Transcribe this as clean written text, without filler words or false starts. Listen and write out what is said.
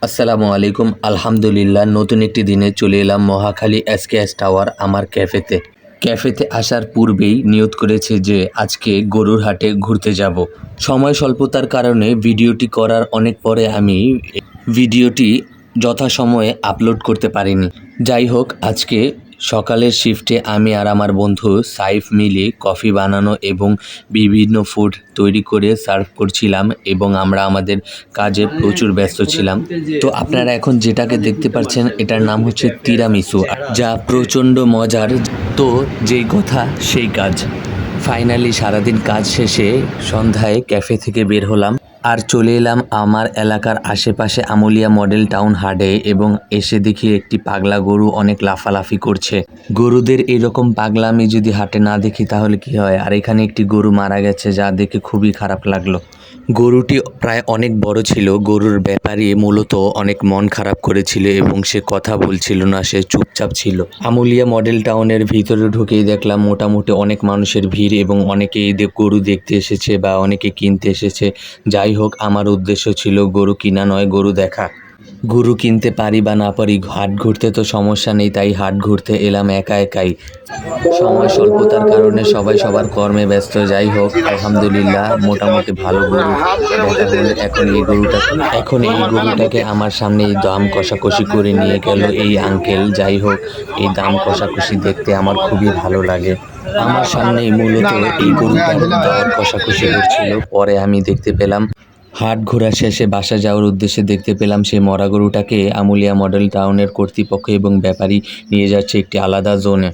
আসসালামু আলাইকুম। আলহামদুলিল্লাহ, নতুন একটি দিনে চলে এলাম মহাখালী এসকেএস টাওয়ার আমার ক্যাফেতে আসার পূর্বেই নিয়ত করেছে যে আজকে গরুর হাটে ঘুরতে যাব। সময় স্বল্পতার কারণে ভিডিওটি করার অনেক পরে আমি ভিডিওটি যথাসময়ে আপলোড করতে পারিনি। যাই হোক, আজকে সকালের শিফটে আমি আর আমার বন্ধু সাইফ মিলে কফি বানানো এবং বিভিন্ন ফুড তৈরি করে সার্ভ করছিলাম এবং আমরা আমাদের কাজে প্রচুর ব্যস্ত ছিলাম। তো আপনারা এখন যেটাকে দেখতে পাচ্ছেন এটার নাম হচ্ছে তিরামিসু, যা প্রচণ্ড মজার। তো যেই কথা সেই কাজ। ফাইনালি সারাদিন কাজ শেষে সন্ধ্যায় ক্যাফে থেকে বের হলাম আর চলে এলাম আমার এলাকার আশেপাশে আমুলিয়া মডেল টাউন হাটে এবং এসে দেখি একটি পাগলা গরু অনেক লাফালাফি করছে। গরুদের এরকম পাগলামি যদি হাটে না দেখি তাহলে কি হয়। আর এখানে একটি গরু মারা গেছে, যা দেখে খুবই খারাপ লাগলো। গরুটি প্রায় অনেক বড় ছিল। গরুর ব্যাপারী মূলত অনেক মন খারাপ করেছিল এবং সে কথা বলছিল না, সে চুপচাপ ছিল। আমুলিয়া মডেল টাউনের ভিতরে ঢুকেই দেখলাম মোটামুটি অনেক মানুষের ভিড় এবং অনেকেই গরু দেখতে এসেছে বা অনেকে কিনতে এসেছে। যাই হোক, আমার উদ্দেশ্য ছিল গরু কিনা নয়, গরু দেখা। গরু কিনতে পারি বা না পারি, হাট ঘুরতে তো সমস্যা নেই, তাই হাট ঘুরতে এলাম একাই। সময় স্বল্পতার কারণে সবাই সবার কর্মে ব্যস্ত। যাই হোক, আলহামদুলিল্লাহ মোটামুটি ভালো গরু দেখা হলো। এখন এই গরুটাকে আমার সামনে এই দাম কষাকষি করে নিয়ে গেল এই আঙ্কেল। যাই হোক, এই দাম কষাকষি দেখতে আমার খুবই ভালো লাগে। আমার সামনেই মূলত এই গরুটার দর কষাকষি করছিল। পরে আমি দেখতে পেলাম, হাট ঘোরা শেষে বাসা যাওয়ার উদ্দেশ্যে দেখতে পেলাম সেই মরা গরুটাকে আমুলিয়া মডেল টাউনের কর্তৃপক্ষ এবং ব্যাপারী নিয়ে যাচ্ছে একটি আলাদা জোনে।